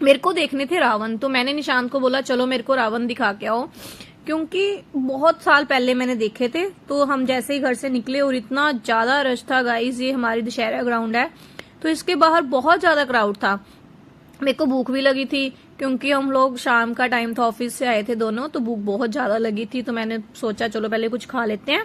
मेरे को देखने थे रावण, तो मैंने निशांत को बोला चलो मेरे को रावण दिखा के आओ, क्योंकि बहुत साल पहले मैंने देखे थे। तो हम जैसे ही घर से निकले और इतना ज्यादा रश था गाइस, ये हमारी दशहरा ग्राउंड है तो इसके बाहर बहुत ज्यादा क्राउड था। मेरे को भूख भी लगी थी क्योंकि हम लोग शाम का टाइम था, ऑफिस से आए थे दोनों, तो भूख बहुत ज्यादा लगी थी। तो मैंने सोचा चलो पहले कुछ खा लेते हैं,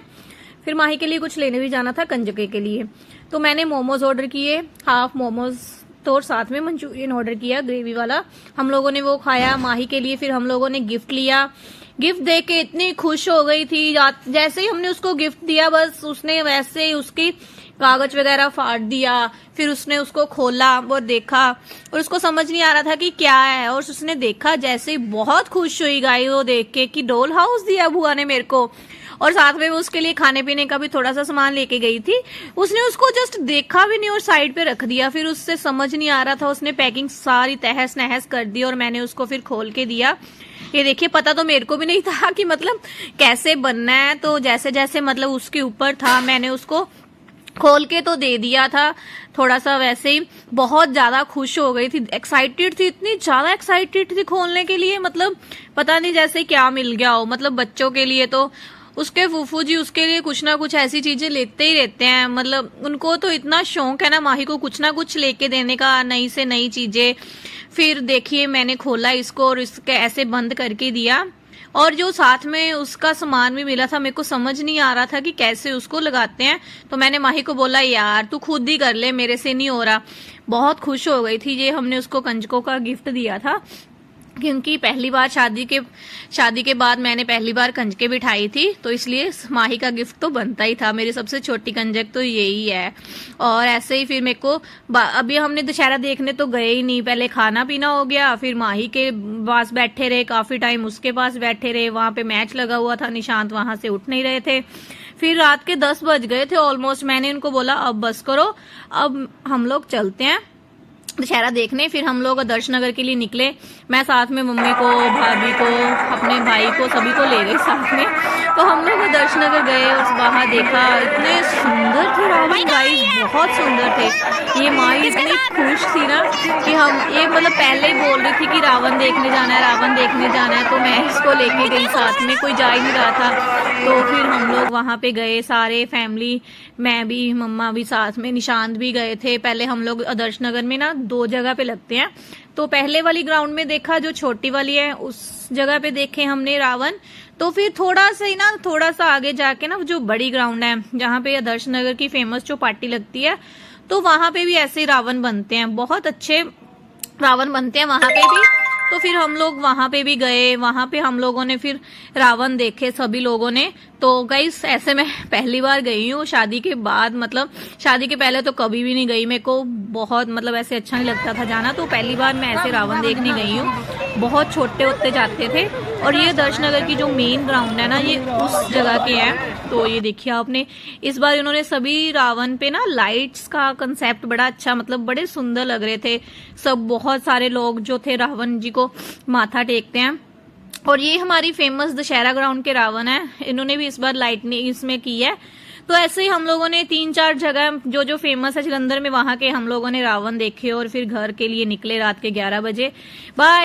फिर माही के लिए कुछ लेने भी जाना था कंजके के लिए। तो मैंने मोमोज ऑर्डर किए, हाफ मोमोज तो और साथ में मंचूरियन ऑर्डर किया ग्रेवी वाला। हम लोगों ने वो खाया माही के लिए। फिर हम लोगों ने गिफ्ट लिया। गिफ्ट देख के इतनी खुश हो गई थी, जैसे ही हमने उसको गिफ्ट दिया बस उसने वैसे ही उसकी कागज वगैरह फाड़ दिया। फिर उसने उसको खोला और देखा और उसको समझ नहीं आ रहा था कि क्या है, और उसने देखा जैसे ही बहुत खुश हुई गाई वो देख के कि डॉल हाउस दिया बुआ ने मेरे को। और साथ में वो उसके लिए खाने पीने का भी थोड़ा सा सामान लेके गई थी। उसने उसको जस्ट देखा भी नहीं और साइड पे रख दिया। फिर उससे समझ नहीं आ रहा था, उसने पैकिंग सारी तहस नहस कर दी और मैंने उसको फिर खोल के दिया। ये देखिए, पता तो मेरे को भी नहीं था कि मतलब कैसे बनना है, तो जैसे जैसे मतलब उसके ऊपर था मैंने उसको खोल के तो दे दिया था थोड़ा सा वैसे ही। बहुत ज्यादा खुश हो गई थी, एक्साइटेड थी, इतनी ज्यादा एक्साइटेड थी खोलने के लिए, मतलब पता नहीं जैसे क्या मिल गया हो। मतलब बच्चों के लिए तो उसके फूफू जी उसके लिए कुछ ना कुछ ऐसी चीजें लेते ही रहते हैं। मतलब उनको तो इतना शौक है ना माही को कुछ ना कुछ लेके देने का, नई से नई चीजें। फिर देखिए मैंने खोला इसको और इसके ऐसे बंद करके दिया, और जो साथ में उसका सामान भी मिला था मेरे को समझ नहीं आ रहा था कि कैसे उसको लगाते हैं। तो मैंने माही को बोला यार तू खुद ही कर ले, मेरे से नहीं हो रहा। बहुत खुश हो गई थी। ये हमने उसको कंजकों का गिफ्ट दिया था, क्योंकि पहली बार शादी के बाद मैंने पहली बार कंजके बिठाई थी, तो इसलिए माही का गिफ्ट तो बनता ही था। मेरी सबसे छोटी कंजक तो यही है। और ऐसे ही फिर मेरे को अभी हमने दशहरा देखने तो गए ही नहीं, पहले खाना पीना हो गया, फिर माही के पास बैठे रहे काफी टाइम, उसके पास बैठे रहे। वहां पे मैच लगा हुआ था, निशांत वहां से उठ नहीं रहे थे। फिर रात के 10 बज गए थे ऑलमोस्ट। मैंने उनको बोला अब बस करो, अब हम लोग चलते हैं दशहरा देखने। फिर हम लोग आदर्श नगर के लिए निकले। मैं साथ में मम्मी को, भाभी को, अपने भाई को, सभी को ले गई साथ में। तो हम लोग आदर्श नगर गए और वहां देखा, इतने सुंदर थे रावण गाइस, बहुत सुंदर थे। ये माई इतनी खुश थी ना कि हम ये मतलब पहले ही बोल रही थी कि रावण देखने जाना है, रावण देखने जाना है। तो मैं इसको लेके गई साथ में, कोई जा ही नहीं रहा था। तो फिर हम लोग वहां पे गए सारे फैमिली, मैं भी, मम्मा भी साथ में, निशांत भी गए थे। पहले हम लोग आदर्श नगर में ना 2 जगह पे लगते हैं, तो पहले वाली ग्राउंड में देखा जो छोटी वाली है, उस जगह पे देखे हमने रावण। तो फिर थोड़ा सा ही ना, थोड़ा सा आगे जाके ना जो बड़ी ग्राउंड है जहाँ पे आदर्श नगर की फेमस चौपाटी लगती है, तो वहां पे भी ऐसे ही रावण बनते हैं, बहुत अच्छे रावण बनते हैं वहां पे भी। तो फिर हम लोग वहां पे भी गए, वहां पे हम लोगों ने फिर रावण देखे सभी लोगों ने। तो गाइस ऐसे मैं पहली बार गई हूँ शादी के बाद, मतलब शादी के पहले तो कभी भी नहीं गई। मेरे को बहुत मतलब ऐसे अच्छा नहीं लगता था जाना, तो पहली बार मैं ऐसे रावण देखने गई हूँ। बहुत छोटे होते जाते थे। और ये आदर्श नगर की जो मेन ग्राउंड है ना, ये उस जगह के हैं। तो ये देखिए आपने, इस बार इन्होंने सभी रावण पे ना लाइट्स का कंसेप्ट बड़ा अच्छा, मतलब बड़े सुंदर लग रहे थे सब। बहुत सारे लोग जो थे रावण जी को माथा टेकते हैं। और ये हमारी फेमस दशहरा ग्राउंड के रावण है, इन्होंने भी इस बार लाइटनिंग इसमें की है। तो ऐसे ही हम लोगों ने 3-4 जगह जो जो फेमस है जलंधर में, वहां के हम लोगों ने रावण देखे और फिर घर के लिए निकले रात के 11 बजे। बाय।